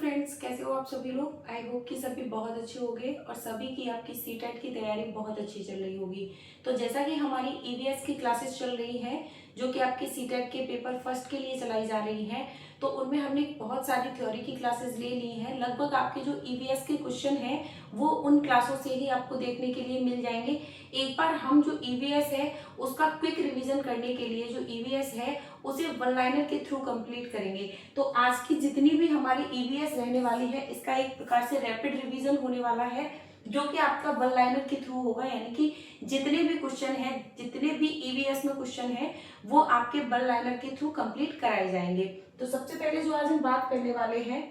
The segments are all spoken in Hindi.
फ्रेंड्स, कैसे हो आप सभी लोग। आई होप कि सभी बहुत अच्छे होंगे और सभी की आपकी सीटेट की तैयारी बहुत अच्छी चल रही होगी। तो जैसा कि हमारी ईवीएस की क्लासेस चल रही हैं जो कि आपके सीटेट के पेपर फर्स्ट के लिए चलाई जा रही हैं, तो उनमें हमने बहुत सारी थ्योरी की क्लासेस ले ली हैं। लगभग आपके जो ईवीएस के क्वेश्चन हैं वो उन क्लासों से ही आपको देखने के लिए मिल जाएंगे। एक बार हम जो ईवीएस है उसका क्विक रिवीजन करने के लिए जो ईवीएस है उसे वन लाइनर के थ्रू कंप्लीट करेंगे। तो आज की जितनी भी हमारी ईवीएस रहने वाली है इसका एक प्रकार से रैपिड रिवीजन होने वाला है जो कि आपका वन लाइनर के थ्रू होगा, यानी कि जितने भी क्वेश्चन हैं, जितने भी ईवीएस में क्वेश्चन हैं वो आपके वन लाइनर के थ्रू कंप्लीट कराए जाएंगे। तो सबसे पहले जो आज हम बात करने वाले हैं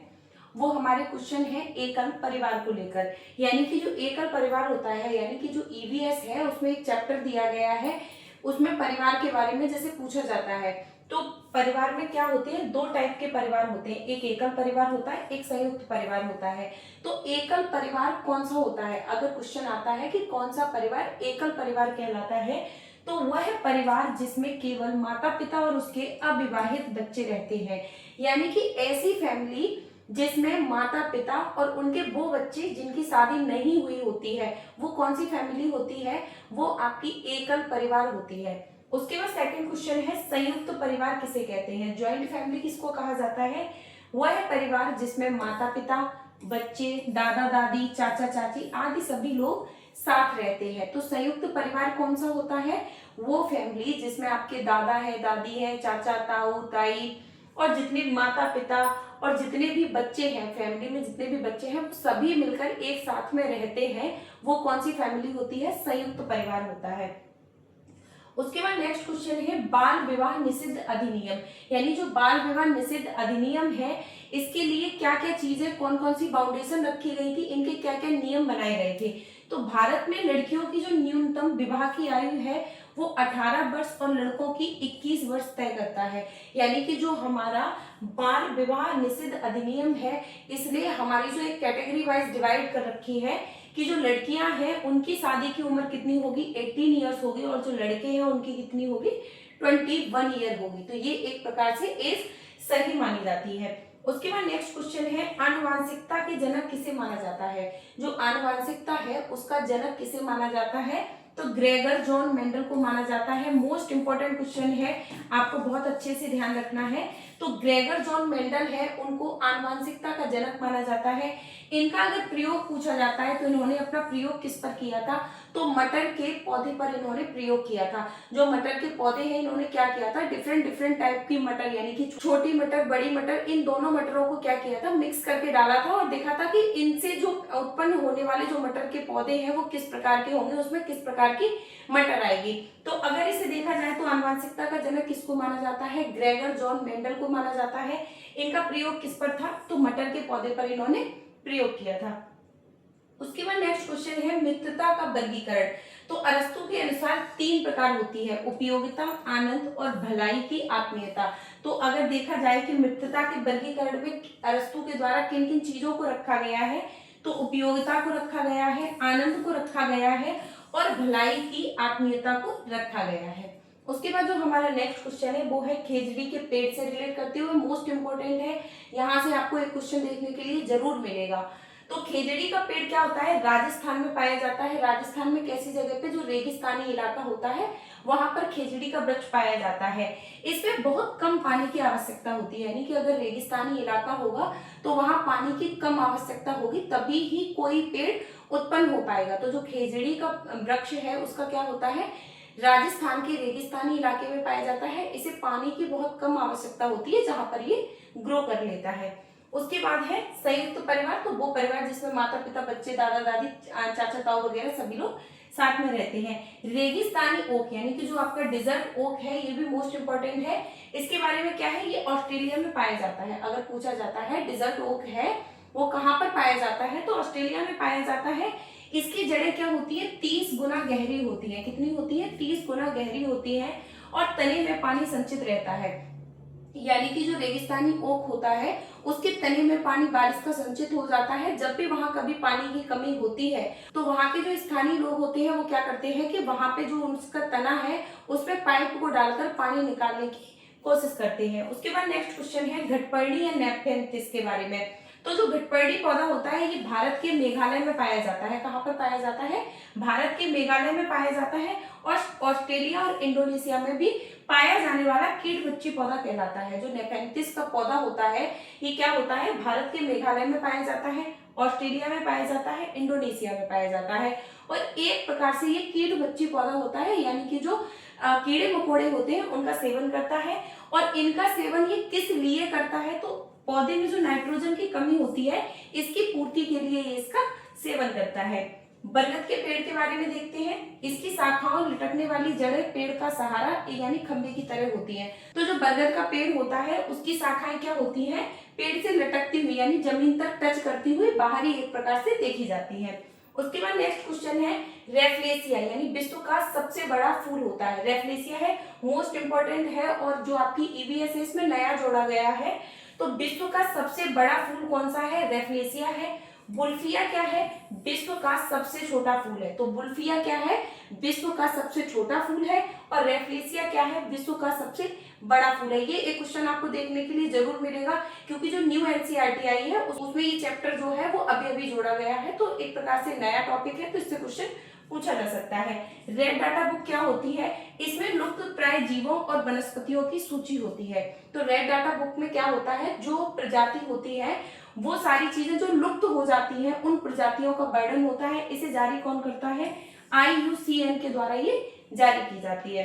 वो हमारे क्वेश्चन है एकल परिवार को लेकर, यानी कि जो एकल परिवार होता है, यानी कि जो ईवीएस है उसमें एक चैप्टर दिया गया है, उसमें परिवार के बारे में जैसे पूछा जाता है। तो परिवार में क्या होते हैं, दो टाइप के परिवार होते हैं, एक एकल परिवार होता है, एक संयुक्त परिवार होता है। तो एकल परिवार कौन सा होता है, अगर क्वेश्चन आता है कि कौन सा परिवार एकल परिवार कहलाता है, तो वह परिवार जिसमें केवल माता पिता और उसके अविवाहित बच्चे रहते हैं, यानी कि ऐसी फैमिली जिसमें माता पिता और उनके वो बच्चे जिनकी शादी नहीं हुई होती है, वो कौन सी फैमिली होती है, वो आपकी एकल परिवार होती है। उसके बाद सेकंड क्वेश्चन है संयुक्त परिवार किसे कहते हैं, ज्वाइंट फैमिली किसको कहा जाता है, वह परिवार जिसमें माता पिता, बच्चे, दादा दादी, चाचा चाची आदि सभी लोग साथ रहते हैं। तो संयुक्त परिवार कौन सा होता है, वो फैमिली जिसमें आपके दादा है, दादी है, चाचा ताऊ ताई और जितने माता पिता और जितने भी बच्चे हैं, फैमिली में जितने भी बच्चे हैं वो सभी मिलकर एक साथ में रहते हैं, वो कौन सी फैमिली होती है, संयुक्त परिवार होता है। उसके बाद नेक्स्ट क्वेश्चन है बाल विवाह निषिद्ध अधिनियम, यानी जो बाल विवाह निषिद्ध अधिनियम है इसके लिए क्या क्या चीजें, कौन कौन सी बाउंडेशन रखी गई थी, इनके क्या क्या नियम बनाए गए थे। तो भारत में लड़कियों की जो न्यूनतम विवाह की आयु है वो 18 वर्ष और लड़कों की 21 वर्ष तय करता है, यानी कि जो हमारा बाल विवाह निषिद्ध अधिनियम है इसलिए हमारी जो एक कैटेगरी वाइज डिवाइड कर रखी है कि जो लड़कियां हैं उनकी शादी की उम्र कितनी होगी, 18 ईयर्स होगी, और जो लड़के हैं उनकी कितनी होगी, 21 ईयर होगी। तो ये एक प्रकार से एज सही मानी जाती है। उसके बाद नेक्स्ट क्वेश्चन है आनुवांशिकता के जनक किसे माना जाता है, जो आनुवांशिकता है उसका जनक किसे माना जाता है, तो ग्रेगर जॉन मेंडल को माना जाता है। मोस्ट इंपॉर्टेंट क्वेश्चन है, आपको बहुत अच्छे से ध्यान रखना है। तो ग्रेगर जॉन मेंडल है उनको आनुवांशिकता का जनक माना जाता है। इनका अगर प्रयोग पूछा जाता है तो इन्होंने अपना प्रयोग किस पर किया था, तो मटर के पौधे पर इन्होंने प्रयोग किया था। जो मटर के पौधे हैं इन्होंने क्या किया था, डिफरेंट डिफरेंट टाइप की मटर, यानी कि छोटी मटर, बड़ी मटर, इन दोनों मटरों को क्या किया था, मिक्स करके डाला था और देखा था कि इनसे जो उत्पन्न होने वाले जो मटर के पौधे हैं वो किस प्रकार के होंगे, उसमें किस प्रकार की मटर आएगी। तो अगर इसे देखा जाए तो आनुवांशिकता का जनक किसको माना जाता है, ग्रेगर जॉन मेंडल को माना जाता है। इनका प्रयोग किस पर था, तो मटर के पौधे पर इन्होंने प्रयोग किया था। उसके बाद नेक्स्ट क्वेश्चन है मित्रता का वर्गीकरण। तो अरस्तु के अनुसार 3 प्रकार होती है, उपयोगिता, आनंद और भलाई की आत्मीयता। तो अगर देखा जाए कि मित्रता के वर्गीकरण में अरस्तु के द्वारा किन किन चीजों को रखा गया है, तो उपयोगिता को रखा गया है, आनंद को रखा गया है और भलाई की आत्मीयता को रखा गया है। उसके बाद जो हमारा नेक्स्ट क्वेश्चन है वो है खेजड़ी के पेड़ से रिलेट करते हुए मोस्ट इंपोर्टेंट है, यहाँ से आपको एक क्वेश्चन देखने के लिए जरूर मिलेगा। तो खेजड़ी का पेड़ क्या होता है, राजस्थान में पाया जाता है। राजस्थान में कैसी जगह पे, जो रेगिस्तानी इलाका होता है वहां पर खेजड़ी का वृक्ष पाया जाता है। इसमें बहुत कम पानी की आवश्यकता होती है, यानी कि अगर रेगिस्तानी इलाका होगा तो वहां पानी की कम आवश्यकता होगी, तभी ही कोई पेड़ उत्पन्न हो पाएगा। तो जो खेजड़ी का वृक्ष है उसका क्या होता है, राजस्थान के रेगिस्तानी इलाके में पाया जाता है। इसे पानी की बहुत कम आवश्यकता होती है जहां पर ये ग्रो कर लेता है। उसके बाद है संयुक्त परिवार, तो वो परिवार जिसमें माता पिता, बच्चे, दादा दादी, चाचा ताऊ वगैरह सभी लोग साथ में रहते हैं। रेगिस्तानी ओक, यानी कि जो आपका डिजर्ट ओक है, ये भी मोस्ट इंपॉर्टेंट है। इसके बारे में क्या है, ये ऑस्ट्रेलिया में पाया जाता है। अगर पूछा जाता है डिजर्ट ओक है वो कहाँ पर पाया जाता है, तो ऑस्ट्रेलिया में पाया जाता है। इसकी जड़ें क्या होती है, 30 गुना गहरी होती है। कितनी होती है, 30 गुना गहरी होती है और तने में पानी संचित रहता है, यानी कि जो रेगिस्तानी ओक होता है उसके तने में पानी बारिश का संचित हो जाता है। जब भी वहां कभी पानी की कमी होती है तो वहां के जो स्थानीय लोग होते हैं वो क्या करते हैं कि वहां पे जो उसका तना है उसमें पाइप को डालकर पानी निकालने की कोशिश करते हैं। उसके बाद नेक्स्ट क्वेश्चन है घटपर्णी या नेपथैलेंथिस के बारे में। तो जो घटपर्डी पौधा होता है ये भारत के मेघालय में पाया जाता है। कहाँ पर पाया जाता है? भारत के मेघालय में पाया जाता है और ऑस्ट्रेलिया और इंडोनेशिया में भी पाया जाने वाला कीट बच्ची पौधा कहलाता है। जो नेफेंथिस का पौधा होता है ये क्या होता है? भारत के मेघालय में पाया जाता है, ऑस्ट्रेलिया में पाया जाता है, इंडोनेशिया में पाया जाता है। और एक प्रकार से ये कीट बच्ची पौधा होता है, यानी कि जो कीड़े मकोड़े होते हैं उनका सेवन करता है। और इनका सेवन ये किस लिए करता है? तो पौधे में जो नाइट्रोजन की कमी होती है इसकी पूर्ति के लिए ये इसका सेवन करता है। बरगद के पेड़ के बारे में देखते हैं। इसकी शाखाओं लटकने वाली जड़ें पेड़ का सहारा यानी खंभे की तरह होती हैं। तो जो बरगद का पेड़ होता है उसकी शाखाएं क्या होती हैं? पेड़ से लटकती हुई यानी जमीन तक टच करती हुई बाहरी एक प्रकार से देखी जाती है। उसके बाद नेक्स्ट क्वेश्चन है रेफ्लेसिया, यानी विश्व का सबसे बड़ा फूल होता है। रेफ्लेसिया है, मोस्ट इंपॉर्टेंट है और जो आपकी ईवीएस है इसमें नया जोड़ा गया है। तो विश्व का सबसे बड़ा फूल कौन सा है? रेफ्लेसिया है। बुल्फिया क्या है? विश्व का सबसे छोटा फूल है। तो बुल्फिया क्या है? विश्व का सबसे छोटा फूल है। और रेफ्लेसिया क्या है? विश्व का सबसे बड़ा फूल है। ये एक क्वेश्चन आपको देखने के लिए जरूर मिलेगा, क्योंकि जो न्यू एनसीईआरटी आई है उसमें ये चैप्टर जो है वो अभी अभी जोड़ा गया है। तो एक प्रकार से नया टॉपिक है, तो इससे क्वेश्चन पूछा जा सकता है। रेड डाटा बुक क्या होती है? इसमें लुप्त प्राय जीवों और वनस्पतियों की सूची होती है। तो रेड डाटा बुक में क्या होता है? जो प्रजाति होती है वो सारी चीजें जो लुप्त हो जाती हैं उन प्रजातियों का वर्णन होता है। इसे जारी कौन करता है? IUCN के द्वारा ये जारी की जाती है।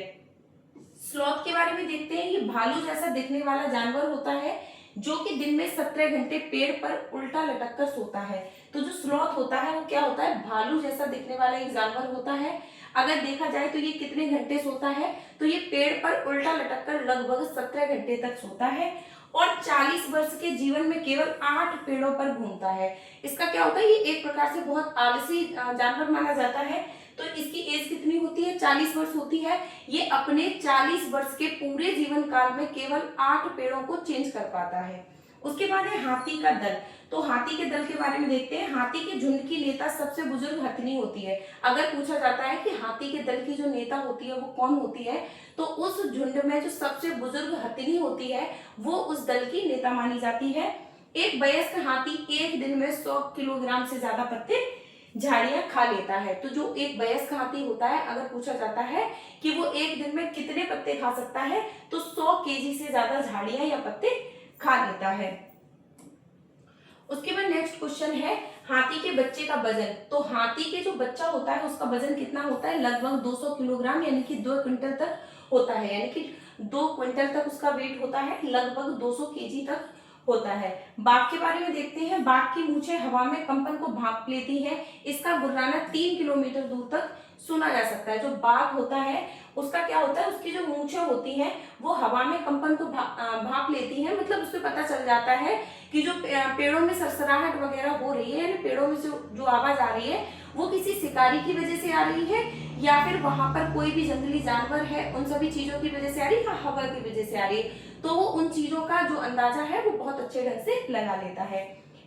स्लॉथ के बारे में देखते हैं। ये भालू जैसा दिखने वाला जानवर होता है जो कि दिन में 17 घंटे पेड़ पर उल्टा लटक कर सोता है। तो जो स्लॉथ होता है वो क्या होता है? भालू जैसा दिखने वाला एक जानवर होता है। अगर देखा जाए तो ये कितने घंटे सोता है? तो ये पेड़ पर उल्टा लटक कर लगभग 17 घंटे तक सोता है और 40 वर्ष के जीवन में केवल 8 पेड़ों पर घूमता है। इसका क्या होता है? ये एक प्रकार से बहुत आलसी जानवर माना जाता है। तो इसकी एज कितनी होती है? 40 वर्ष होती है। ये अपने 40 वर्ष के पूरे जीवन काल में केवल 8 पेड़ों को चेंज कर पाता है। उसके बाद है हाथी का दल। तो हाथी के दल के बारे में देखते हैं। हाथी के झुंड की नेता सबसे बुजुर्ग हथिनी होती है। अगर पूछा जाता है कि हाथी के दल की जो नेता होती है वो कौन होती है, तो उस झुंड में जो सबसे बुजुर्ग हथिनी होती है वो उस दल की नेता मानी जाती है। एक वयस्क हाथी एक दिन में 100 किलोग्राम से ज्यादा पत्ते झाड़ियां खा लेता है। तो जो एक वयस्क हाथी होता है, अगर पूछा जाता है कि वो एक दिन में कितने पत्ते खा सकता है, तो 100 केजी से ज्यादा झाड़ियां या पत्ते खा लेता है। उसके बाद नेक्स्ट क्वेश्चन है हाथी के बच्चे का वजन। तो हाथी के जो बच्चा होता है उसका वजन कितना होता है? लगभग 200 किलोग्राम यानी कि 2 क्विंटल तक होता है। यानी कि 2 क्विंटल तक उसका वेट होता है, लगभग 200 केजी तक होता है। बाघ के बारे में देखते हैं। बाघ की मूंछें हवा में कंपन को भांप लेती हैं। इसका गुर्राना 3 किलोमीटर दूर तक सुना जा सकता है। जो बाघ होता है उसका क्या होता है? उसकी जो मूंछें होती हैं वो हवा में कंपन को भांप लेती हैं। मतलब उससे पता चल जाता है कि जो पेड़ों में सरसराहट वगैरह हो रही है, यानी पेड़ों में जो आवाज आ रही है वो किसी शिकारी की वजह से आ रही है या फिर वहां पर कोई भी जंगली जानवर है उन सभी चीजों की वजह से आ रही है या हवा की वजह से आ रही है। तो वो उन चीजों का जो अंदाजा है वो बहुत अच्छे ढंग से लगा लेता है।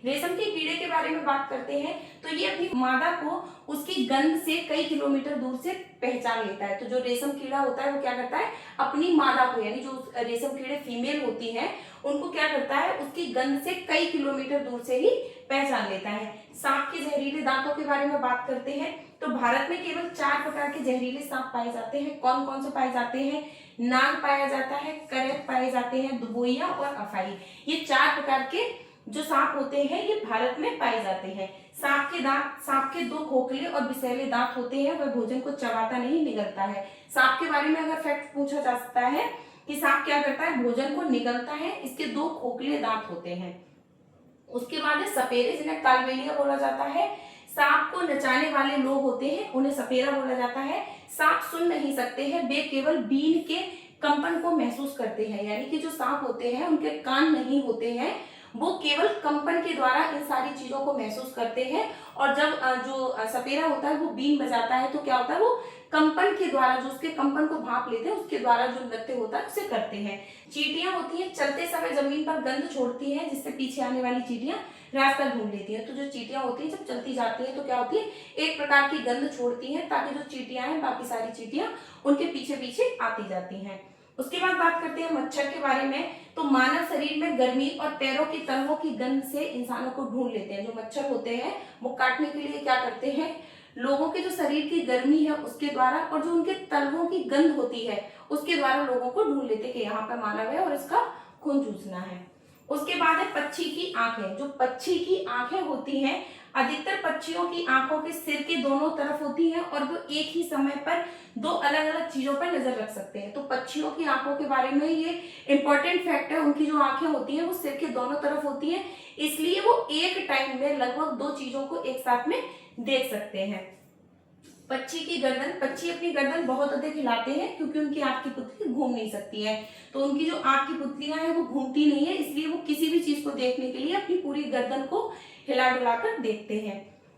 रेशम के कीड़े के बारे में बात करते हैं। तो ये अपनी मादा को उसकी गंध से कई किलोमीटर दूर से पहचान लेता है। तो जो रेशम कीड़ा होता है वो क्या करता है? अपनी मादा को, यानी जो रेशम कीड़े फीमेल होती हैं उनको क्या करता है? उसकी गंध से कई किलोमीटर दूर से ही पहचान लेता है। सांप के जहरीले दांतों के बारे में बात करते हैं। तो भारत में केवल 4 प्रकार के जहरीले सांप पाए जाते हैं। कौन कौन से पाए जाते हैं? नाग पाया जाता है, करैत पाए जाते हैं, दुबोइया और अफाई। ये 4 प्रकार के जो सांप होते हैं ये भारत में पाए जाते हैं। सांप के 2 खोखले और विषैले दांत होते हैं। वह भोजन को चबाता नहीं, निगलता है। सांप के बारे में अगर फैक्ट पूछा जा सकता है कि सांप क्या करता है? भोजन को निगलता है। इसके 2 खोखले दांत होते हैं। उसके बाद है सपेरे, जिन्हें कालबेलिया बोला जाता है। सांप को नचाने वाले लोग होते हैं उन्हें सपेरा बोला जाता है। सांप सुन नहीं सकते हैं, वे केवल बीन के कंपन को महसूस करते हैं। यानी कि जो सांप होते हैं उनके कान नहीं होते हैं, वो केवल कंपन के द्वारा इन सारी चीजों को महसूस करते हैं। और जब जो सपेरा होता है वो बीन बजाता है तो क्या होता है? वो कंपन के द्वारा, जो उसके कंपन को भांप लेते हैं उसके द्वारा जो नृत्य होता है उसे करते हैं। चींटियां होती हैं, चलते समय जमीन पर गंध छोड़ती हैं जिससे पीछे आने वाली चींटियां रास्ता ढूंढ लेती हैं। तो जो चींटियां होती हैं जब चलती जाती हैं तो क्या होती है? एक प्रकार की गंध छोड़ती हैं ताकि जो चींटियां हैं बाकी सारी चींटियां उनके पीछे पीछे आती जाती हैं। उसके बाद बात करते हैं मच्छर के बारे में। तो मानव शरीर में गर्मी और पैरों की तलवों की गंध से इंसानों को ढूंढ लेते हैं। जो मच्छर होते हैं वो काटने के लिए क्या करते हैं, लोगों के जो शरीर की गर्मी है उसके द्वारा और जो उनके तलवों की गंध होती है उसके द्वारा लोगों को ढूंढ लेते हैं कि यहाँ पर मानव है और इसका खून चूसना है। उसके बाद है पक्षी की आंखें। जो पक्षी की आंखें होती हैं, अधिकतर पक्षियों की आंखों के सिर के दोनों तरफ होती हैं और वो एक ही समय पर दो अलग अलग चीजों पर नजर रख सकते हैं। तो पक्षियों की आंखों के बारे में ये इंपॉर्टेंट फैक्ट है, उनकी जो आंखें होती हैं वो सिर के दोनों तरफ होती हैं, इसलिए वो एक टाइम में लगभग दो चीजों को एक साथ में देख सकते हैं। पक्षी की गर्दन, पक्षी अपनी गर्दन बहुत अधिक हिलाते हैं क्योंकि उनकी आंख की पुतली घूम नहीं सकती है। तो उनकी जो आंख की पुतलियां हैं वो घूमती नहीं है, इसलिए वो किसी भी चीज को देखने के लिए अपनी पूरी गर्दन को हिला डुला कर देखते हैं।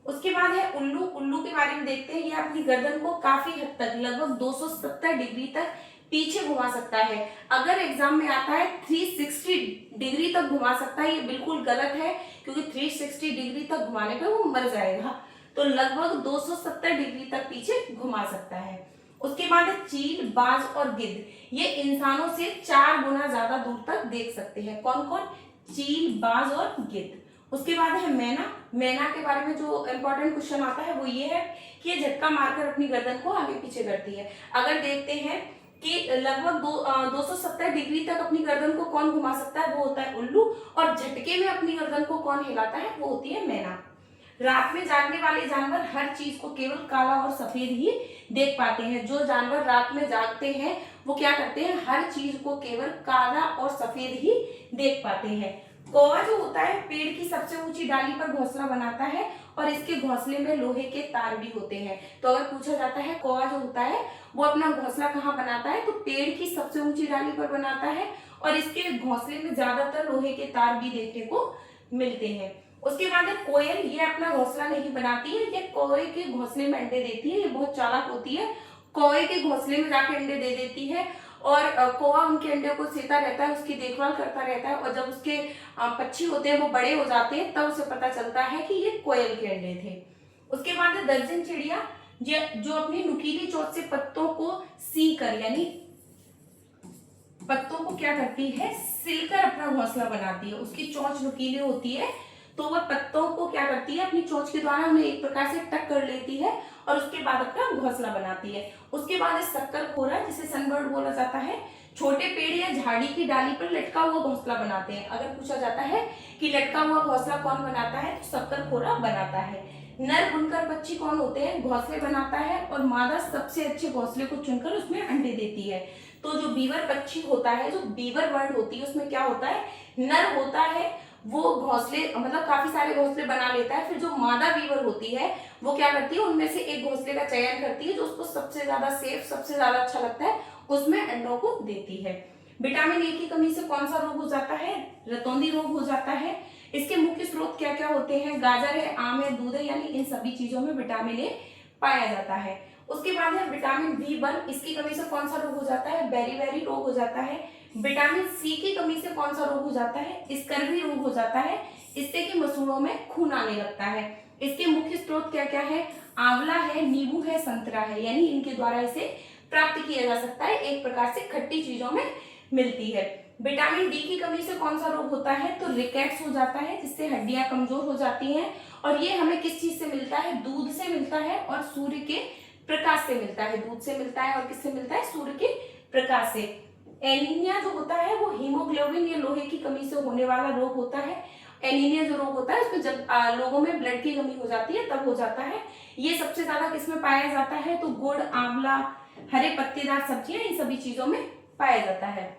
उसके बाद है उल्लू। उल्लू के बारे में देखते हैं। ये अपनी गर्दन को काफी हद तक लगभग 270 डिग्री तक पीछे घुमा सकता है। अगर एग्जाम में आता है 360 डिग्री तक घुमा सकता है, ये बिल्कुल गलत है क्योंकि 360 डिग्री तक घुमाने पर वो मर जाएगा। तो लगभग 270 डिग्री तक पीछे घुमा सकता है। उसके बाद है चील, बाज और गिद्ध। ये इंसानों से 4 गुना ज्यादा दूर तक देख सकते हैं। कौन कौन? चील, बाज और गिद्ध। उसके बाद है मैना। मैना के बारे में जो इंपॉर्टेंट क्वेश्चन आता है वो ये है कि ये झटका मारकर अपनी गर्दन को आगे पीछे करती है। अगर देखते हैं कि लगभग 270 डिग्री तक अपनी गर्दन को कौन घुमा सकता है, वो होता है उल्लू, और झटके में अपनी गर्दन को कौन हिलाता है, वो होती है मैना। रात में जागने वाले जानवर हर चीज को केवल काला और सफेद ही देख पाते हैं। जो जानवर रात में जागते हैं वो क्या करते हैं, हर चीज को केवल काला और सफेद ही देख पाते हैं। कौवा जो होता है पेड़ की सबसे ऊंची डाली पर घोंसला बनाता है और इसके घोंसले में लोहे के तार भी होते हैं। तो अगर पूछा जाता है कौवा जो होता है वो अपना घोंसला कहाँ बनाता है, तो पेड़ की सबसे ऊंची डाली पर बनाता है और इसके घोंसले में ज्यादातर लोहे के तार भी देखने को मिलते हैं। उसके बाद है कोयल। ये अपना घोंसला नहीं बनाती है, ये कौवे के घोंसले में अंडे देती है। ये बहुत चालाक होती है, कौवे के घोंसले में जाके अंडे दे देती है और कौवा उनके अंडे को सेता रहता है, उसकी देखभाल करता रहता है और जब उसके पक्षी होते हैं वो बड़े हो जाते हैं तब उसे पता चलता है कि ये कोयल के अंडे थे। उसके बाद है दर्जन चिड़िया, जो अपनी नुकीली चोंच से पत्तों को सी कर यानी पत्तों को क्या करती है, सिलकर अपना घोंसला बनाती है। उसकी चोंच नुकीली होती है तो वह पत्तों को क्या करती है, अपनी चोंच के द्वारा उन्हें एक प्रकार से टक कर लेती है और उसके बाद अपना घोंसला बनाती है। उसके बाद है शक्करखोरा, जिसे सनबर्ड बोला जाता है। छोटे पेड़ या झाड़ी की डाली पर लटका हुआ घोंसला बनाते हैं। अगर पूछा जाता है कि लटका हुआ घोंसला कौन बनाता है, तो शक्करखोरा बनाता है। नर बुनकर पक्षी कौन होते हैं, घोंसले बनाता है और मादा सबसे अच्छे घोंसले को चुनकर उसमें अंडे देती है। तो जो बीवर पक्षी होता है, जो बीवर बर्ड होती है, उसमें क्या होता है, नर होता है वो घोंसले मतलब काफी सारे घोंसले बना लेता है। फिर जो मादा बीवर होती है वो क्या करती है, उनमें से एक घोंसले का चयन करती है जो उसको सबसे ज्यादा सेफ, सबसे ज्यादा अच्छा लगता है, उसमें अंडों को देती है। विटामिन ए की कमी से कौन सा रोग हो जाता है, रतौंधी रोग हो जाता है। इसके मुख्य स्रोत क्या क्या होते हैं, गाजर है, आम है, दूध है, यानी इन सभी चीजों में विटामिन ए पाया जाता है। उसके बाद है विटामिन B1, इसकी कमी से कौन सा रोग हो जाता है, बेरी रोग हो जाता है। विटामिन सी की कमी से कौन सा रोग हो जाता है, स्कर्वी रोग हो जाता है। इससे कि मसूड़ों में खून आने लगता है। इसके मुख्य स्रोत क्या क्या है, आंवला है, नींबू है, संतरा है, यानी इनके द्वारा इसे प्राप्त किया जा सकता है, एक प्रकार से खट्टी चीजों में मिलती है। विटामिन डी की कमी से कौन सा रोग होता है, तो रिकेट्स हो जाता है, जिससे हड्डियां कमजोर हो जाती हैं। और ये हमें किस चीज से मिलता है, दूध से मिलता है और सूर्य के प्रकाश से मिलता है। दूध से मिलता है और किससे मिलता है, सूर्य के प्रकाश से। एनीमिया जो होता है वो हीमोग्लोबिन या लोहे की कमी से होने वाला रोग होता है। एनीमिया जो रोग होता है उसमें जब लोगों में ब्लड की कमी हो जाती है तब हो जाता है। ये सबसे ज्यादा किसमें पाया जाता है, तो गुड़, आंवला, हरे पत्तेदार सब्जियां, इन सभी चीजों में पाया जाता है।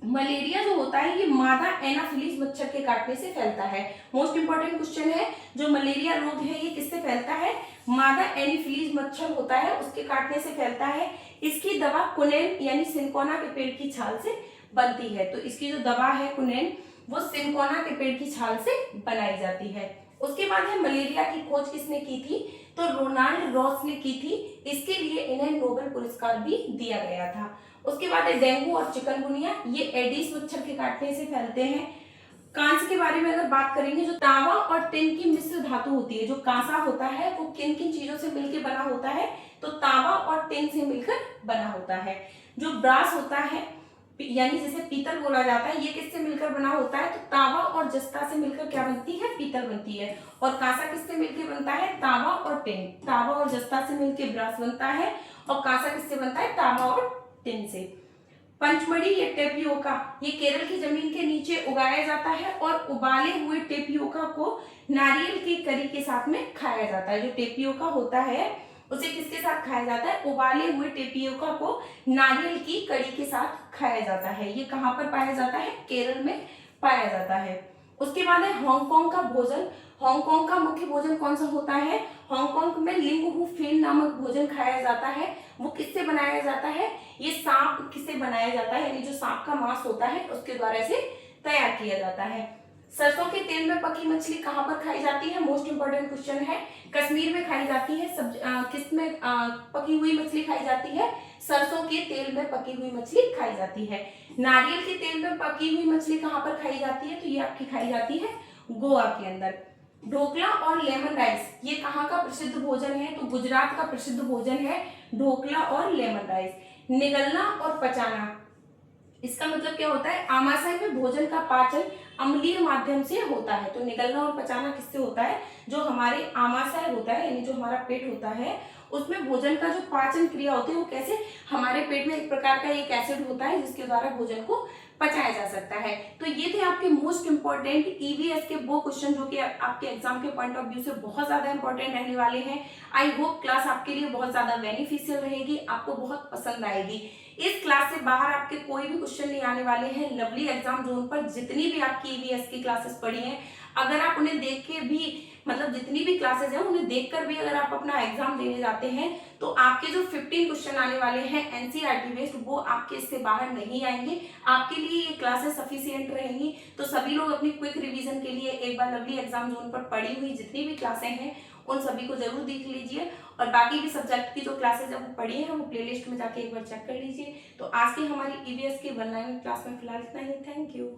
मलेरिया जो होता है ये मादा एनाफिलीज मच्छर के काटने से फैलता है। मोस्ट इंपोर्टेंट क्वेश्चन है, जो मलेरिया रोग है ये किससे फैलता है, मादा एनाफिलीज मच्छर होता है उसके काटने से फैलता है। इसकी दवा कुनेन यानी सिनकोना के पेड़ की छाल से बनती है। तो इसकी जो दवा है कुनेन, वो सिनकोना के पेड़ की छाल से बनाई जाती है। उसके बाद है मलेरिया की खोज किसने की थी, तो रोनाल्ड रॉस ने की थी। इसके लिए इन्हें नोबेल पुरस्कार भी दिया गया था। उसके बाद है डेंगू और चिकनगुनिया, ये एडिस मच्छर के काटने से फैलते हैं। कांच के बारे में अगर बात करेंगे, जो तांबा और टिन की मिश्र धातु होती है, जो कांसा होता है वो किन किन चीजों से मिलकर बना होता है, तो तांबा और टिन से मिलकर बना होता है। जो ब्रास होता है यानी जैसे पीतल बोला जाता है, ये किससे मिलकर बना होता है, तो तांबा और जस्ता से मिलकर क्या बनती है, पीतल बनती है। और कांसा किससे मिलकर बनता है, तांबा और टिन। तांबा और जस्ता से मिलकर ब्रास बनता है, और कांसा किससे बनता है, तांबा और टिन से। पंचमढ़ी या टेपियोका, ये केरल की जमीन के नीचे उगाया जाता है और उबाले हुए टेपियोका को नारियल की करी के साथ में खाया जाता है। जो टेपियोका होता है उसे किसके साथ खाया जाता है, उबाले हुए टेपियोका को नारियल की कड़ी के साथ खाया जाता है। ये कहाँ पर पाया जाता है, केरल में पाया जाता है। उसके बाद है हांगकांग का भोजन। हांगकांग का मुख्य भोजन कौन सा होता है, हांगकांग में लिंग हु फेन नामक भोजन खाया जाता है। वो किससे बनाया जाता है, ये सांप किससे बनाया जाता है, यानी जो सांप का मांस होता है उसके द्वारा इसे तैयार किया जाता है। सरसों के तेल में पकी मछली कहाँ पर खाई जाती है, मोस्ट इंपोर्टेंट क्वेश्चन है। कश्मीर में खाई जाती है। किस में पकी हुई मछली खाई जाती है, सरसों के तेल में पकी हुई मछली खाई जाती है। नारियल के तेल में पकी हुई मछली कहाँ पर खाई जाती है, तो ये आपकी खाई जाती है गोवा के अंदर। ढोकला और लेमन राइस, ये कहाँ का प्रसिद्ध भोजन है, तो गुजरात का प्रसिद्ध भोजन है ढोकला और लेमन राइस। निगलना और पचाना, इसका मतलब क्या होता है, आमाशय में भोजन का पाचन अम्लीय माध्यम से होता है। तो निगलना और पचाना किससे होता है, जो हमारे आमाशय होता है यानी जो हमारा पेट होता है उसमें भोजन का जो पाचन क्रिया होती है वो कैसे, हमारे पेट में एक प्रकार का एक एसिड होता है जिसके द्वारा भोजन को पचाया जा सकता है। तो ये थे आपके मोस्ट इंपॉर्टेंट ईवीएस के वो क्वेश्चन जो कि आपके एग्जाम के पॉइंट ऑफ व्यू से बहुत ज्यादा इंपॉर्टेंट रहने वाले हैं। आई होप क्लास आपके लिए बहुत ज्यादा बेनिफिशियल रहेगी, आपको बहुत पसंद आएगी। इस क्लास से बाहर आपके कोई भी क्वेश्चन नहीं आने वाले हैं। लवली एग्जाम जोन पर जितनी भी आपकी ईवीएस की क्लासेस पढ़ी हैं, अगर आप उन्हें देख के भी, मतलब जितनी भी क्लासेस हैं उन्हें देखकर भी अगर आप अपना एग्जाम देने जाते हैं तो आपके जो 15 क्वेश्चन आने वाले हैं एनसीईआरटी बेस्ड, वो आपके इससे बाहर नहीं आएंगे। आपके लिए ये क्लासेस सफिशिएंट रहेंगी। तो सभी लोग अपनी क्विक रिवीजन के लिए एक बार लवली एग्जाम जोन पर पढ़ी हुई जितनी भी क्लासें हैं उन सभी को जरूर देख लीजिए, और बाकी भी सब्जेक्ट की जो क्लासेस है वो पढ़ी है वो प्लेलिस्ट में जाके एक बार चेक कर लीजिए। तो आज की हमारी ईवीएस की 1 लाइन क्लास में फिलहाल इतना ही। Thank you.